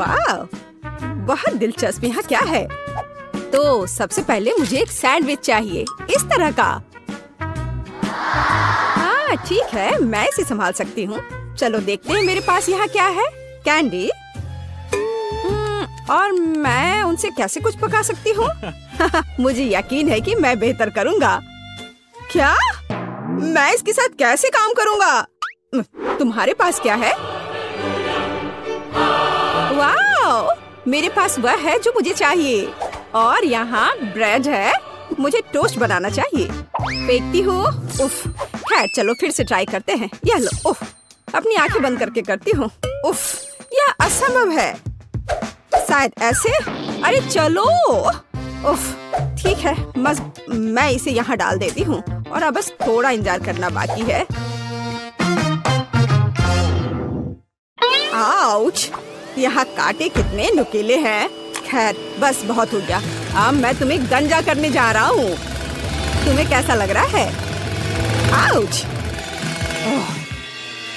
वाह, बहुत दिलचस्प। यहाँ क्या है? तो सबसे पहले मुझे एक सैंडविच चाहिए, इस तरह का। हाँ ठीक है, मैं इसे संभाल सकती हूँ। चलो देखते हैं मेरे पास यहाँ क्या है। कैंडी। और मैं उनसे कैसे कुछ पका सकती हूँ? मुझे यकीन है कि मैं बेहतर करूँगा। क्या? मैं इसके साथ कैसे काम करूँगा? तुम्हारे पास क्या है? वाह, मेरे पास वह है जो मुझे चाहिए। और यहाँ ब्रेड है, मुझे टोस्ट बनाना चाहिए। फेंकती हूँ। उफ, खैर चलो फिर से ट्राई करते हैं। यह लो। उफ, अपनी आंखें बंद करके करती हूँ। उफ, यह असंभव है। शायद ऐसे। अरे चलो। उफ, ठीक है, बस मैं इसे यहाँ डाल देती हूँ और अब बस थोड़ा इंतजार करना बाकी है। आउच, यहाँ कांटे कितने नुकीले हैं। खैर बस बहुत हो गया। अब मैं तुम्हें गंजा करने जा रहा हूँ। तुम्हें कैसा लग रहा है? आउच,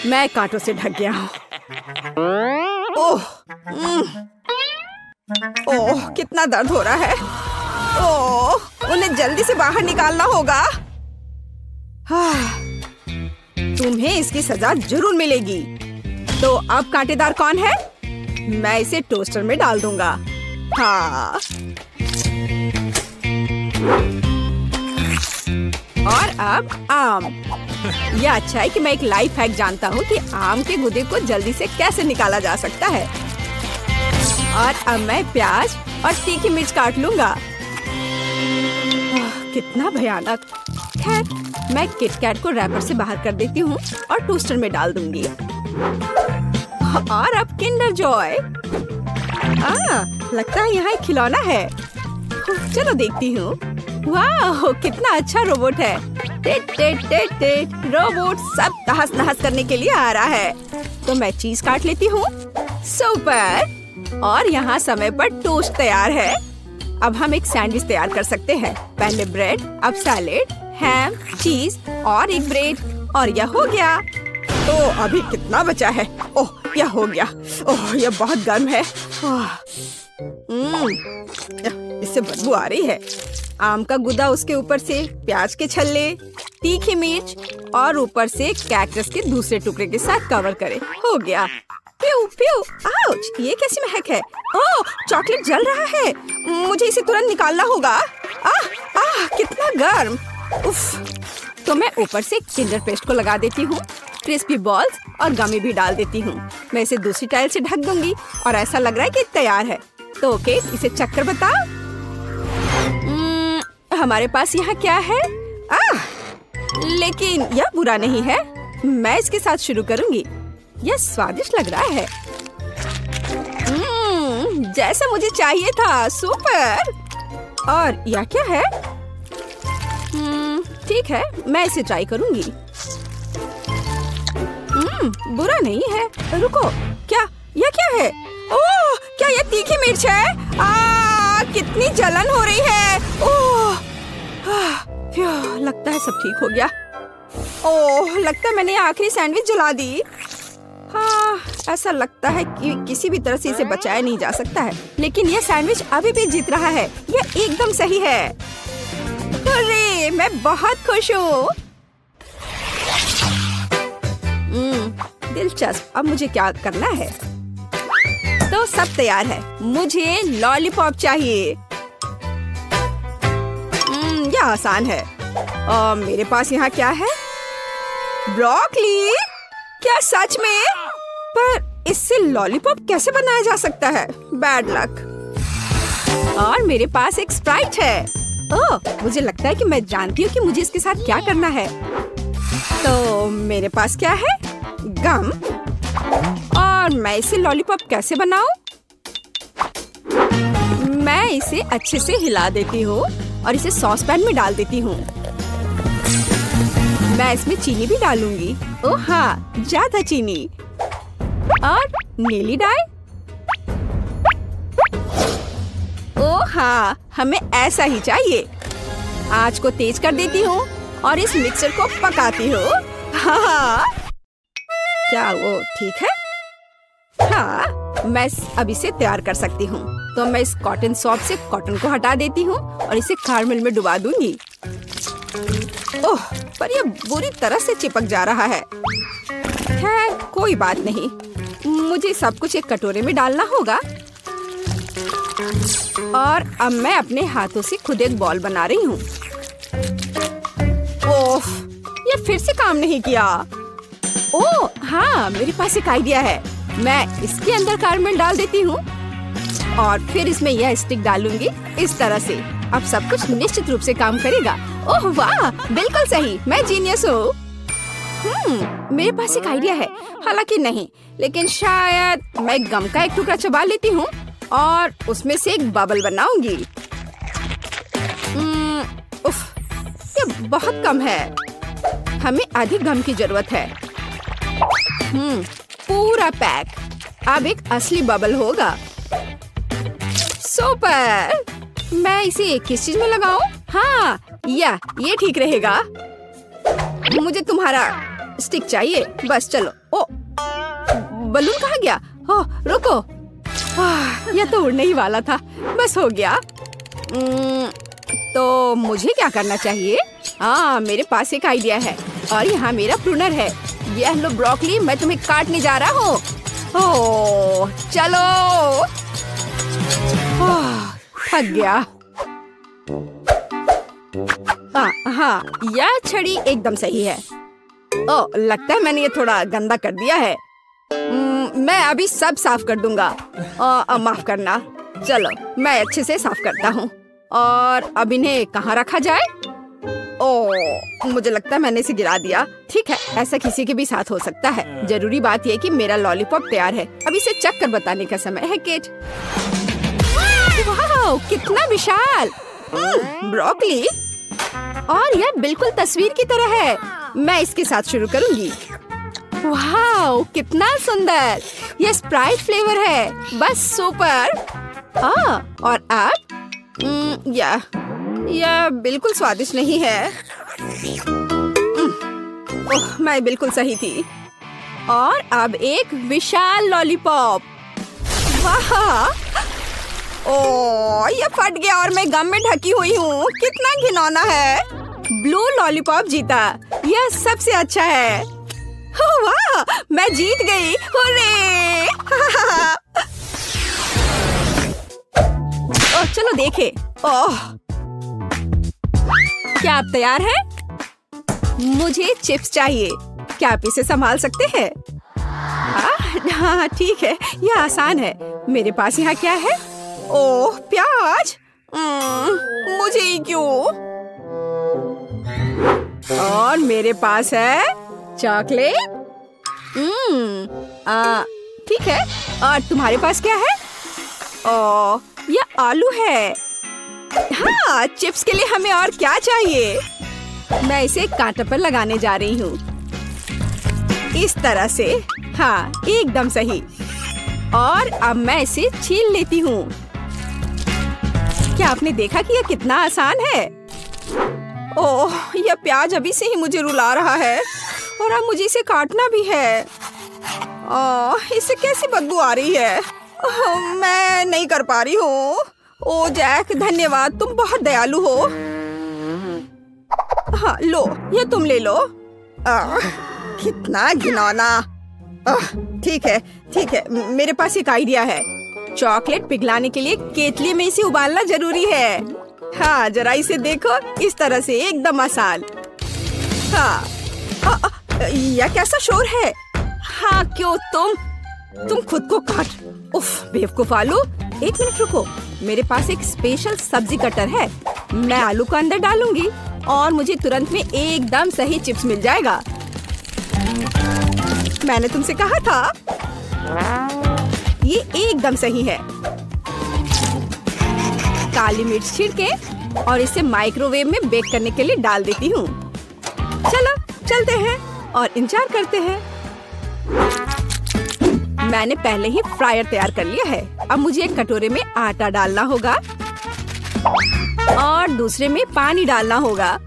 मैं कांटों से ढक गया हूँ। ओह, कितना दर्द हो रहा है। ओह, उन्हें जल्दी से बाहर निकालना होगा। तुम्हें इसकी सजा जरूर मिलेगी। तो अब कांटेदार कौन है? मैं इसे टोस्टर में डाल दूंगा। हाँ। और अब आम। यह अच्छा है कि मैं एक लाइफ हैक जानता हूँ कि आम के गूदे को जल्दी से कैसे निकाला जा सकता है। और अब मैं प्याज और तीखी मिर्च काट लूंगा। कितना भयानक। खैर, मैं किटकैट को रैपर से बाहर कर देती हूँ और टोस्टर में डाल दूंगी। और अब किंडर जॉय। लगता है यहाँ एक खिलौना है। चलो देखती हूँ। वाह, कितना अच्छा रोबोट है। टेट टेट टेट टेट। रोबोट सब तहस नहस करने के लिए आ रहा है। तो मैं चीज काट लेती हूँ। सुपर। और यहाँ समय पर टोस्ट तैयार है। अब हम एक सैंडविच तैयार कर सकते हैं। पहले ब्रेड, अब सैलेड, हैम, चीज और एक ब्रेड। और यह हो गया। तो अभी कितना बचा है? ओह, यह हो गया। ओह, यह बहुत गर्म है। इससे बदबू आ रही है। आम का गुदा, उसके ऊपर से प्याज के छल्ले, तीखी मिर्च और ऊपर से कैक्टस के दूसरे टुकड़े के साथ कवर करे। हो गया। प्यू प्यू। आउच, ये कैसी महक है? ओह, चॉकलेट जल रहा है। मुझे इसे तुरंत निकालना होगा। कितना गर्म। उफ। तो मैं ऊपर से किंडर पेस्ट को लगा देती हूँ। क्रिस्पी बॉल्स और गमी भी डाल देती हूँ। मैं इसे दूसरी टाइल से ढक दूंगी और ऐसा लग रहा है कि तैयार है। तो ओके, इसे चक्कर बताओ। हमारे पास यहाँ क्या है? लेकिन यह बुरा नहीं है। मैं इसके साथ शुरू करूंगी। यह स्वादिष्ट लग रहा है। जैसा मुझे चाहिए था। सुपर। और यह क्या है? ठीक है, मैं इसे ट्राई करूंगी। बुरा नहीं है। रुको, क्या? यह क्या है? ओह, क्या यह तीखी मिर्च है? कितनी जलन हो रही है। ओह, लगता है सब ठीक हो गया। ओह, लगता है मैंने आखिरी सैंडविच जला दी। हाँ, ऐसा लगता है कि किसी भी तरह से इसे बचाया नहीं जा सकता है। लेकिन यह सैंडविच अभी भी जीत रहा है। यह एकदम सही है। अरे, मैं बहुत खुश हूँ। दिलचस्प। अब मुझे क्या करना है? तो सब तैयार है। मुझे लॉलीपॉप चाहिए। यह आसान है। और मेरे पास यहाँ क्या है? ब्रोकली। क्या सच में? पर इससे लॉलीपॉप कैसे बनाया जा सकता है? Bad luck. और मेरे पास एक स्प्राइट है। ओह, मुझे लगता है कि मैं जानती हूँ कि मुझे इसके साथ क्या करना है। तो मेरे पास क्या है? गम। और मैं इसे लॉलीपॉप कैसे बनाऊं? मैं इसे अच्छे से हिला देती हूँ और इसे सॉस पैन में डाल देती हूँ। मैं इसमें चीनी भी डालूंगी। ओह हाँ, ज्यादा चीनी। और नीली डाई। ओह हाँ, हमें ऐसा ही चाहिए। आंच को तेज कर देती हूँ और इस मिक्सर को पकाती हूँ। हाँ, क्या वो ठीक है? हाँ, मैं अब इसे तैयार कर सकती हूँ। तो मैं इस कॉटन सॉफ्ट से कॉटन को हटा देती हूँ और इसे कैरमेल में डुबा दूंगी। ओह, पर यह बुरी तरह से चिपक जा रहा है। खैर कोई बात नहीं, मुझे सब कुछ एक कटोरे में डालना होगा। और अब मैं अपने हाथों से खुद एक बॉल बना रही हूँ। ओह, ये फिर से काम नहीं किया। ओह हाँ, मेरे पास एक आइडिया है। मैं इसके अंदर कैरमेल डाल देती हूँ और फिर इसमें यह स्टिक डालूंगी इस तरह से। अब सब कुछ निश्चित रूप से काम करेगा। ओह वाह, बिल्कुल सही, मैं जीनियस हूँ। मेरे पास एक आइडिया है, हालांकि नहीं, लेकिन शायद मैं गम का एक टुकड़ा चबा लेती हूँ और उसमें से एक बबल बनाऊंगी। उफ, ये बहुत कम है। हमें अधिक गम की जरूरत है। पूरा पैक। अब एक असली बबल होगा। सुपर। मैं इसे किस चीज में लगाऊं? हाँ, ये ठीक रहेगा। मुझे तुम्हारा स्टिक चाहिए। बस चलो। ओ, बलून कहाँ गया? ओह, रुको। यह तो उड़ने ही वाला था। बस हो गया। तो मुझे क्या करना चाहिए? हाँ, मेरे पास एक आइडिया है और यहाँ मेरा प्रूनर है। यह लो ब्रोकली, मैं तुम्हें काटने जा रहा हूँ। ओह, चलो। थक गया। हाँ, यह छड़ी एकदम सही है। ओह, लगता है मैंने ये थोड़ा गंदा कर दिया है। मैं अभी सब साफ कर दूंगा। माफ करना। चलो, मैं अच्छे से साफ करता हूँ। और अब इन्हें कहाँ रखा जाए? ओह, मुझे लगता है मैंने इसे गिरा दिया। ठीक है, ऐसा किसी के भी साथ हो सकता है। जरूरी बात यह कि मेरा लॉलीपॉप तैयार है। अब इसे चख कर बताने का समय है, केट। वाह, कितना विशाल ब्रोकली। और यह बिल्कुल तस्वीर की तरह है। मैं इसके साथ शुरू करूंगी। वाह, कितना सुंदर। यह स्प्राइट फ्लेवर है। बस सुपर। और अब यह बिल्कुल स्वादिष्ट नहीं है। ओह, मैं बिल्कुल सही थी। और अब एक विशाल लॉलीपॉप। वाह, ओह, ये फट गया और मैं गम में ढकी हुई हूँ। कितना घिनौना है। ब्लू लॉलीपॉप जीता। यह सबसे अच्छा है। वाह, मैं जीत गई। हुर्रे! ओह, चलो देखें। ओह, क्या आप तैयार हैं? मुझे चिप्स चाहिए। क्या आप इसे संभाल सकते हैं? हाँ, ठीक है, यह आसान है। मेरे पास यहाँ क्या है? ओह, प्याज। मुझे ही क्यों? और मेरे पास है चॉकलेट। ठीक है। और तुम्हारे पास क्या है? ओह, यह आलू है। हाँ, चिप्स के लिए हमें और क्या चाहिए? मैं इसे कांटे पर लगाने जा रही हूँ। इस तरह से। हाँ, एकदम सही। और अब मैं इसे छील लेती हूँ। क्या आपने देखा कि यह कितना आसान है? ओह, यह प्याज अभी से ही मुझे रुला रहा है और अब मुझे इसे काटना भी है। ओह, इससे कैसी बदबू आ रही है। मैं नहीं कर पा रही हूँ। ओह जैक, धन्यवाद, तुम बहुत दयालु हो। हाँ, लो, ये तुम ले लो। कितना घिनौना। ठीक है, ठीक है, मेरे पास एक आइडिया है। चॉकलेट पिघलाने के लिए केतली में इसे उबालना जरूरी है। हाँ, जरा इसे देखो, इस तरह से एकदम आसान। हाँ, यह कैसा शोर है? हाँ, क्यों तुम खुद को काट। उफ, बेवकूफ आलू। एक मिनट रुको, मेरे पास एक स्पेशल सब्जी कटर है। मैं आलू को अंदर डालूंगी और मुझे तुरंत में एकदम सही चिप्स मिल जाएगा। मैंने तुमसे कहा था। ये एकदम सही है। काली मिर्च छिड़के और इसे माइक्रोवेव में बेक करने के लिए डाल देती हूँ। चलो चलते हैं और इंतजार करते हैं। मैंने पहले ही फ्रायर तैयार कर लिया है। अब मुझे एक कटोरे में आटा डालना होगा और दूसरे में पानी डालना होगा।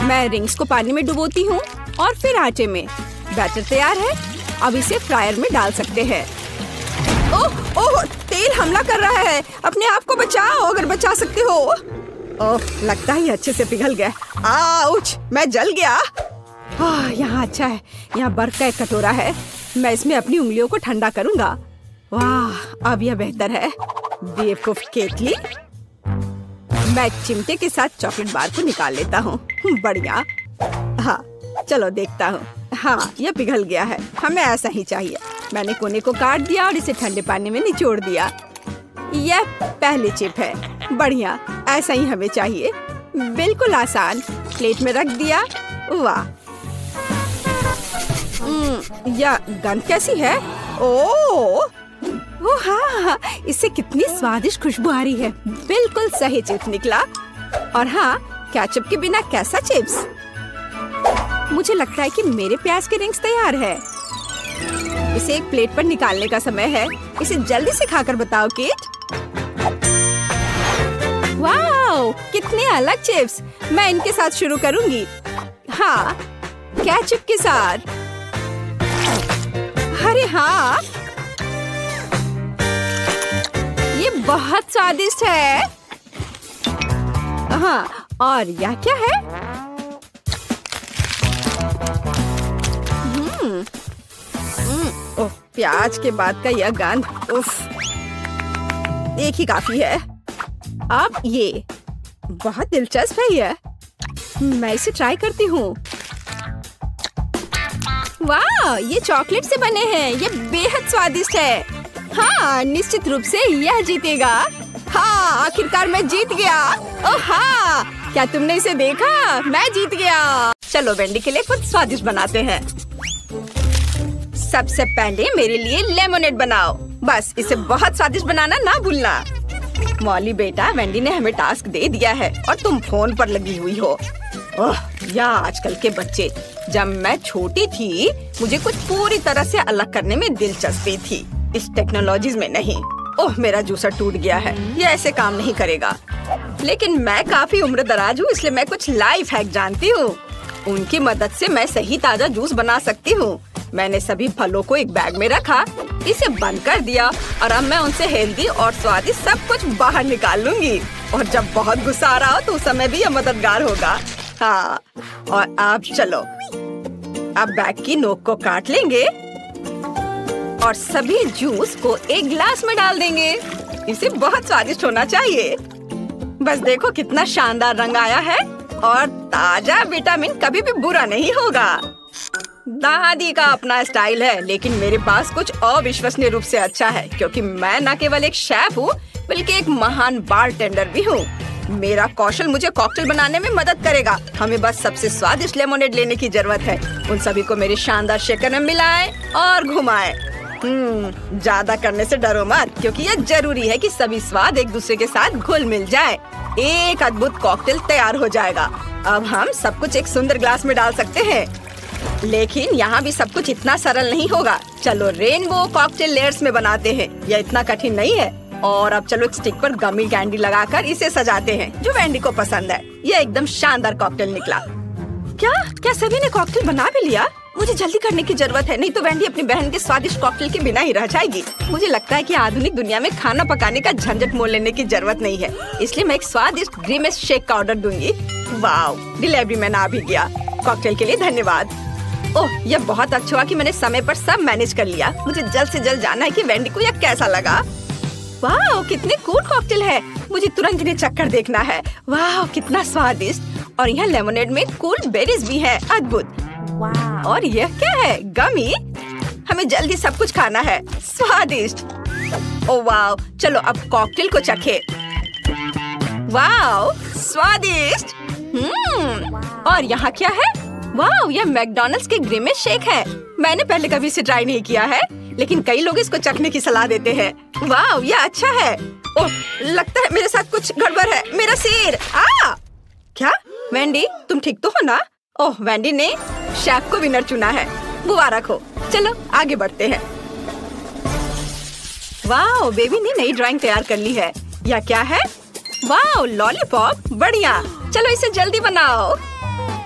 मैं रिंग्स को पानी में डुबोती हूँ और फिर आटे में। बैटर तैयार है। अब इसे फ्रायर में डाल सकते हैं। ओह, व्हील हमला कर रहा है। अपने आप को बचाओ अगर बचा सकते हो। ओह, लगता है अच्छे से पिघल गया। आउच, मैं जल गया। यहाँ अच्छा है, यहाँ बर्फ का एक कटोरा है। मैं इसमें अपनी उंगलियों को ठंडा करूंगा। वाह, अब यह बेहतर है। बेवकूफ केतली। मैं चिमटे के साथ चॉकलेट बार को निकाल लेता हूँ। बढ़िया। हाँ, चलो देखता हूँ। हाँ, यह पिघल गया है। हमें ऐसा ही चाहिए। मैंने कोने को काट दिया और इसे ठंडे पानी में निचोड़ दिया। यह पहली चिप है। बढ़िया, ऐसा ही हमें चाहिए। बिल्कुल आसान। प्लेट में रख दिया। वाह, यह गंध कैसी है? ओह हाँ, इससे कितनी स्वादिष्ट खुशबू आ रही है। बिल्कुल सही चिप्स निकला। और हाँ, केचप के बिना कैसा चिप्स? मुझे लगता है कि मेरे प्याज के रिंग्स तैयार है। इसे एक प्लेट पर निकालने का समय है। इसे जल्दी से खाकर बताओ केट। वाह, कितने अलग चिप्स। मैं इनके साथ शुरू करूंगी। हाँ, केचप के साथ। अरे हाँ, ये बहुत स्वादिष्ट है। हाँ, और यह क्या है? ओह, प्याज के बाद का यह गंध। उफ, एक ही काफी है। अब ये बहुत दिलचस्प है। यह मैं इसे ट्राई करती हूँ। वाह, ये चॉकलेट से बने हैं। ये बेहद स्वादिष्ट है। हाँ, निश्चित रूप से यह जीतेगा। हाँ, आखिरकार मैं जीत गया। ओह हाँ, क्या तुमने इसे देखा? मैं जीत गया। चलो वेंडी के लिए कुछ स्वादिष्ट बनाते हैं। सबसे पहले मेरे लिए लेमोनेड बनाओ। बस इसे बहुत स्वादिष्ट बनाना ना भूलना। मॉली बेटा, वेंडी ने हमें टास्क दे दिया है और तुम फोन पर लगी हुई हो। ओह, या आजकल के बच्चे। जब मैं छोटी थी मुझे कुछ पूरी तरह से अलग करने में दिलचस्पी थी, इस टेक्नोलॉजीज में नहीं। ओह, मेरा जूसर टूट गया है। ये ऐसे काम नहीं करेगा। लेकिन मैं काफी उम्र दराज हूँ, इसलिए मैं कुछ लाइफ हैक जानती हूँ। उनकी मदद से मैं सही ताजा जूस बना सकती हूँ। मैंने सभी फलों को एक बैग में रखा, इसे बंद कर दिया और अब मैं उनसे हेल्दी और स्वादिष्ट सब कुछ बाहर निकाल लूंगी। और जब बहुत गुस्सा आ रहा हो तो उस समय भी यह मददगार होगा। हाँ, और अब चलो, अब बैग की नोक को काट लेंगे और सभी जूस को एक गिलास में डाल देंगे। इसे बहुत स्वादिष्ट होना चाहिए। बस देखो कितना शानदार रंग आया है और ताजा विटामिन कभी भी बुरा नहीं होगा। दादी का अपना स्टाइल है, लेकिन मेरे पास कुछ अविश्वसनीय रूप से अच्छा है, क्योंकि मैं न केवल एक शेफ हूँ बल्कि एक महान बारटेंडर भी हूँ। मेरा कौशल मुझे कॉकटेल बनाने में मदद करेगा। हमें बस सबसे स्वादिष्ट लेमोनेड लेने की जरूरत है। उन सभी को मेरे शानदार शेकर में मिलाएं और घुमाएं। ज्यादा करने से डरो मत, क्योंकि यह जरूरी है कि सभी स्वाद एक दूसरे के साथ घुल मिल जाए। एक अद्भुत कॉकटेल तैयार हो जाएगा। अब हम सब कुछ एक सुंदर ग्लास में डाल सकते हैं, लेकिन यहाँ भी सब कुछ इतना सरल नहीं होगा। चलो रेनबो कॉकटेल लेयर्स में बनाते हैं। यह इतना कठिन नहीं है। और अब चलो एक स्टिक पर गमी कैंडी लगाकर इसे सजाते हैं, जो वेंडी को पसंद है। यह एकदम शानदार कॉकटेल निकला। क्या सभी ने कॉकटेल बना भी लिया? मुझे जल्दी करने की जरूरत है, नहीं तो वेंडी अपनी बहन के स्वादिष्ट कॉकटेल के बिना ही रह जाएगी। मुझे लगता है कि आधुनिक दुनिया में खाना पकाने का झंझट मोल लेने की जरूरत नहीं है, इसलिए मैं एक स्वादिष्ट ग्रीमेस शेक का ऑर्डर दूंगी। वाओ, डिलीवरी मैन आ भी गया। कॉकटेल के लिए धन्यवाद। ओह, यह बहुत अच्छा हुआ कि मैंने समय पर सब मैनेज कर लिया। मुझे जल्द से जल्द जानना है कि वेंडी को यह कैसा लगा। वाह, कितनी कूल कॉकटेल है। मुझे तुरंत इन्हें चक्कर देखना है। वाह, कितना स्वादिष्ट। और यहाँ लेमोनेड में कूल बेरीज भी है। अद्भुत। और यह क्या है? गमी। हमें जल्दी सब कुछ खाना है। स्वादिष्ट। ओह वाह, चलो अब कॉकटेल को चखे। वाह, स्वादिष्ट। और यहाँ क्या है? वाह, यह मैकडॉनल्ड्स के ग्रीमेस शेक है। मैंने पहले कभी इसे ट्राई नहीं किया है, लेकिन कई लोग इसको चखने की सलाह देते हैं। वाह, यह अच्छा है। ओह, लगता है मेरे साथ कुछ गड़बड़ है। मेरा सिर। क्या वेंडी, तुम ठीक तो हो ना? ओह, वेंडी ने शेफ को विनर चुना है। मुबारक हो। चलो आगे बढ़ते हैं। वाह, बेबी ने नई ड्राइंग तैयार कर ली है। यह क्या है? वाह, लॉलीपॉप। बढ़िया, चलो इसे जल्दी बनाओ।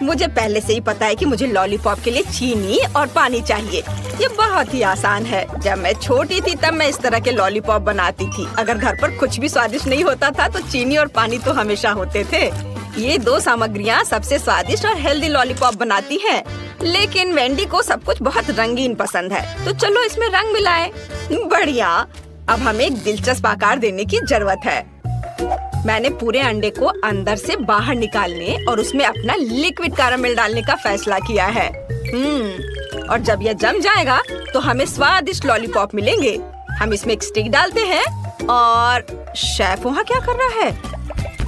मुझे पहले से ही पता है कि मुझे लॉलीपॉप के लिए चीनी और पानी चाहिए। ये बहुत ही आसान है। जब मैं छोटी थी तब मैं इस तरह के लॉलीपॉप बनाती थी। अगर घर पर कुछ भी स्वादिष्ट नहीं होता था तो चीनी और पानी तो हमेशा होते थे। ये दो सामग्रियाँ सबसे स्वादिष्ट और हेल्दी लॉलीपॉप बनाती हैं। लेकिन वेंडी को सब कुछ बहुत रंगीन पसंद है, तो चलो इसमें रंग मिलाएं। बढ़िया। अब हमें एक दिलचस्प आकार देने की जरूरत है। मैंने पूरे अंडे को अंदर से बाहर निकालने और उसमें अपना लिक्विड कैरामेल डालने का फैसला किया है। और जब यह जम जाएगा तो हमें स्वादिष्ट लॉलीपॉप मिलेंगे। हम इसमें एक स्टिक डालते हैं और शेफ वहाँ क्या कर रहा है?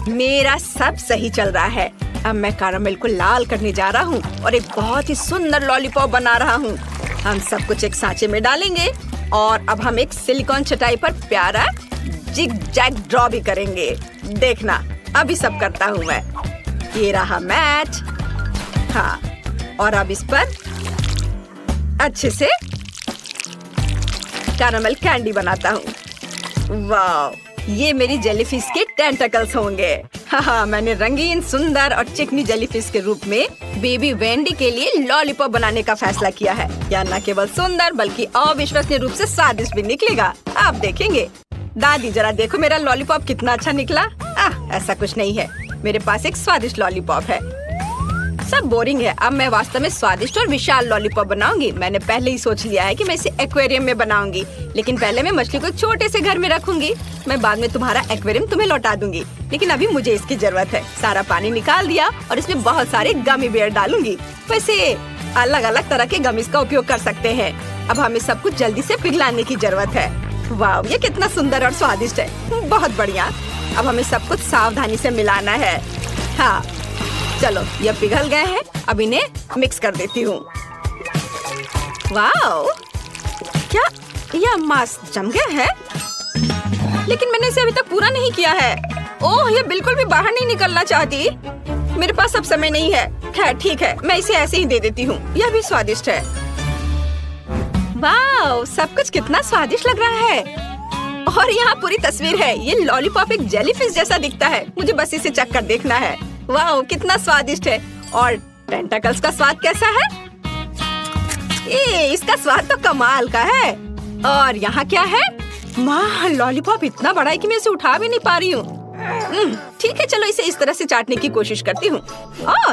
मेरा सब सही चल रहा है। अब मैं कैरामेल को लाल करने जा रहा हूँ और एक बहुत ही सुंदर लॉलीपॉप बना रहा हूँ। हम सब कुछ एक सांचे में डालेंगे और अब हम एक सिलिकॉन चटाई पर प्यारा जिग जैग ड्रॉ भी करेंगे। देखना, अभी सब करता हूँ मैं। ये रहा मैच। हाँ, और अब इस पर अच्छे से कैरामेल कैंडी बनाता हूँ। वाह, ये मेरी जेलीफिश के टेंटकल्स होंगे। हाँ, मैंने रंगीन, सुंदर और चिकनी जेलीफिश के रूप में बेबी वेंडी के लिए लॉलीपॉप बनाने का फैसला किया है। यह न केवल सुंदर बल्कि अविश्वसनीय रूप से स्वादिष्ट भी निकलेगा। आप देखेंगे। दादी, जरा देखो मेरा लॉलीपॉप कितना अच्छा निकला। ऐसा कुछ नहीं है, मेरे पास एक स्वादिष्ट लॉलीपॉप है। सब बोरिंग है। अब मैं वास्तव में स्वादिष्ट और विशाल लॉलीपॉप बनाऊंगी। मैंने पहले ही सोच लिया है कि मैं इसे एक्वेरियम में बनाऊंगी, लेकिन पहले मैं मछली को एक छोटे से घर में रखूंगी। मैं बाद में तुम्हारा एक्वेरियम तुम्हें लौटा दूंगी, लेकिन अभी मुझे इसकी जरूरत है। सारा पानी निकाल दिया और इसमें बहुत सारे गमी बेयर डालूंगी। वैसे अलग अलग तरह के गमीज का उपयोग कर सकते हैं। अब हमें सब कुछ जल्दी से पिघलाने की जरूरत है। वाह, ये कितना सुंदर और स्वादिष्ट है। बहुत बढ़िया। अब हमें सब कुछ सावधानी से मिलाना है। हाँ, चलो, ये पिघल गए हैं। अब इन्हें मिक्स कर देती हूँ। वाह, क्या यह मांस जम गया है? लेकिन मैंने इसे अभी तक पूरा नहीं किया है। ओह, ये बिल्कुल भी बाहर नहीं निकलना चाहती। मेरे पास अब समय नहीं है। खैर ठीक है, मैं इसे ऐसे ही दे देती हूँ। यह भी स्वादिष्ट है। वाह, सब कुछ कितना स्वादिष्ट लग रहा है। और यहाँ पूरी तस्वीर है। ये लॉलीपॉप एक जेलीफिश जैसा दिखता है। मुझे बस इसे चख कर देखना है। वाह, कितना स्वादिष्ट है। और टेंटकल्स का स्वाद कैसा है? इसका स्वाद तो कमाल का है। और यहाँ क्या है? माँ, लॉलीपॉप इतना बड़ा है कि मैं इसे उठा भी नहीं पा रही हूँ। ठीक है, चलो इसे इस तरह से चाटने की कोशिश करती हूँ।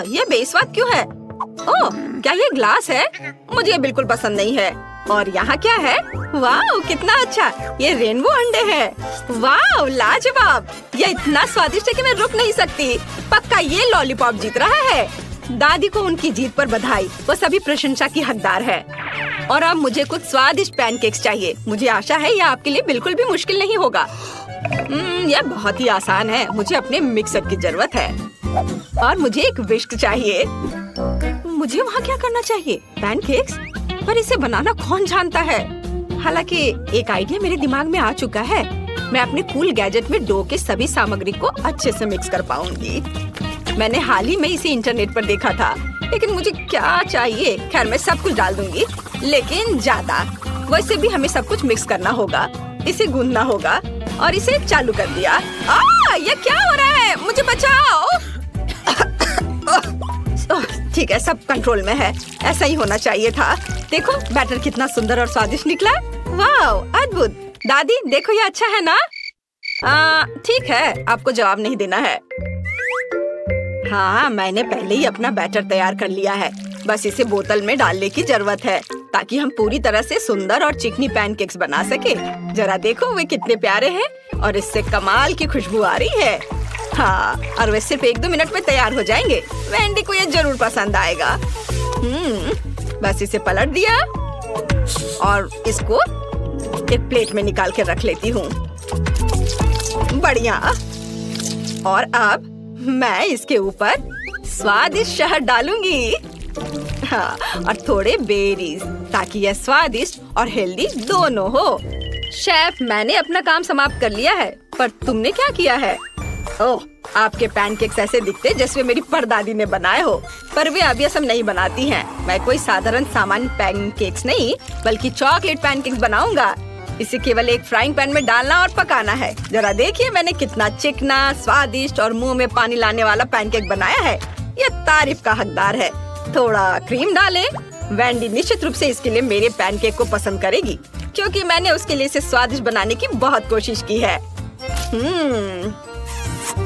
ये बेस्वाद क्यों है? ओह, क्या ये ग्लास है? मुझे ये बिल्कुल पसंद नहीं है। और यहाँ क्या है? वाह, कितना अच्छा। ये रेनबो अंडे हैं। वाह, लाजवाब। ये इतना स्वादिष्ट है कि मैं रुक नहीं सकती। पक्का ये लॉलीपॉप जीत रहा है। दादी को उनकी जीत पर बधाई। वो सभी प्रशंसा की हकदार है। और अब मुझे कुछ स्वादिष्ट पैनकेक्स चाहिए। मुझे आशा है यह आपके लिए बिल्कुल भी मुश्किल नहीं होगा। यह बहुत ही आसान है। मुझे अपने मिक्सर की जरूरत है और मुझे एक विस्क चाहिए। मुझे वहाँ क्या करना चाहिए? पैनकेक्स? पर इसे बनाना कौन जानता है? हालांकि एक आइडिया मेरे दिमाग में आ चुका है। मैं अपने कूल गैजेट में डो के सभी सामग्री को अच्छे से मिक्स कर पाऊंगी। मैंने हाल ही में इसे इंटरनेट पर देखा था, लेकिन मुझे क्या चाहिए? खैर, मैं सब कुछ डाल दूंगी, लेकिन ज्यादा। वैसे भी हमें सब कुछ मिक्स करना होगा। इसे गूंदना होगा और इसे चालू कर दिया। ये क्या हो रहा है? मुझे बचाओ। ठीक है, सब कंट्रोल में है। ऐसा ही होना चाहिए था। देखो, बैटर कितना सुंदर और स्वादिष्ट निकला। वाह, अद्भुत। दादी, देखो ये अच्छा है ना? ठीक है, आपको जवाब नहीं देना है। हाँ, मैंने पहले ही अपना बैटर तैयार कर लिया है। बस इसे बोतल में डालने की जरूरत है ताकि हम पूरी तरह से सुंदर और चिकनी पैनकेक्स बना सके। जरा देखो, वे कितने प्यारे हैं और इससे कमाल की खुशबू आ रही है। हाँ, और वे सिर्फ 1-2 मिनट में तैयार हो जाएंगे। वेंडी को ये जरूर पसंद आएगा। बस इसे पलट दिया और इसको एक प्लेट में निकाल के रख लेती हूँ। बढ़िया। और अब मैं इसके ऊपर स्वादिष्ट शहद डालूंगी। हाँ, और थोड़े बेरीज, ताकि यह स्वादिष्ट और हेल्दी दोनों हो। शेफ, मैंने अपना काम समाप्त कर लिया है, पर तुमने क्या किया है? ओह, आपके पैनकेक्स ऐसे दिखते जैसे मेरी परदादी ने बनाए हो, पर वे अब ये सब नहीं बनाती हैं। मैं कोई साधारण सामान्य पैनकेक्स नहीं, बल्कि चॉकलेट पैनकेक्स बनाऊंगा। इसे केवल एक फ्राइंग पैन में डालना और पकाना है। जरा देखिए, मैंने कितना चिकना, स्वादिष्ट और मुंह में पानी लाने वाला पैनकेक बनाया है। ये तारीफ का हकदार है। थोड़ा क्रीम डालें। वेंडी निश्चित रूप से इसके लिए मेरे पैनकेक को पसंद करेगी, क्योंकि मैंने उसके लिए इसे स्वादिष्ट बनाने की बहुत कोशिश की है।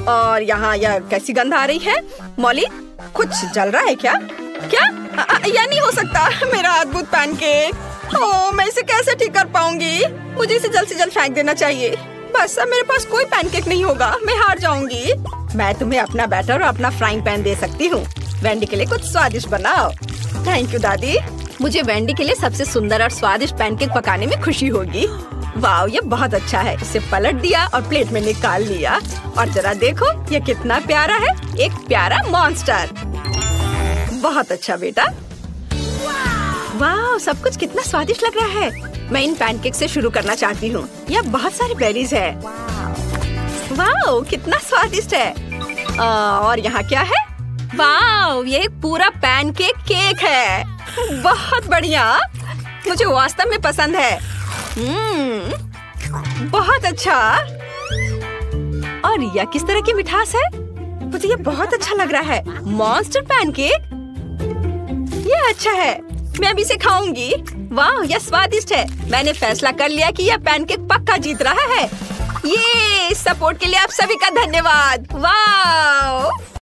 और यहाँ यह कैसी गंध आ रही है? मॉली, कुछ जल रहा है क्या? क्या? यह नहीं हो सकता। मेरा अद्भुत पैनकेक। ओह, मैं इसे कैसे ठीक कर पाऊंगी? मुझे इसे जल्द से जल्द फेंक देना चाहिए। बस अब मेरे पास कोई पैनकेक नहीं होगा। मैं हार जाऊंगी। मैं तुम्हें अपना बैटर और अपना फ्राइंग पैन दे सकती हूँ। वेंडी के लिए कुछ स्वादिष्ट बनाओ। थैंक यू दादी। मुझे वेंडी के लिए सबसे सुंदर और स्वादिष्ट पैनकेक पकाने में खुशी होगी। वाह, ये बहुत अच्छा है। इसे पलट दिया और प्लेट में निकाल लिया। और जरा देखो, ये कितना प्यारा है। एक प्यारा मॉन्स्टर। बहुत अच्छा बेटा। वाह, सब कुछ कितना स्वादिष्ट लग रहा है। मैं इन पैनकेक से शुरू करना चाहती हूँ। यह बहुत सारे बेरीज है। वाह, कितना स्वादिष्ट है। और यहाँ क्या है? वाह, ये एक पूरा पैनकेक केक है। बहुत बढ़िया। मुझे वास्तव में पसंद है। बहुत अच्छा। और यह किस तरह की मिठास है? मुझे ये बहुत अच्छा लग रहा है। मॉन्स्टर पैनकेक, ये अच्छा है। मैं अभी इसे खाऊंगी। वाह, यह स्वादिष्ट है। मैंने फैसला कर लिया कि यह पैनकेक पक्का जीत रहा है। ये सपोर्ट के लिए आप सभी का धन्यवाद। वाह।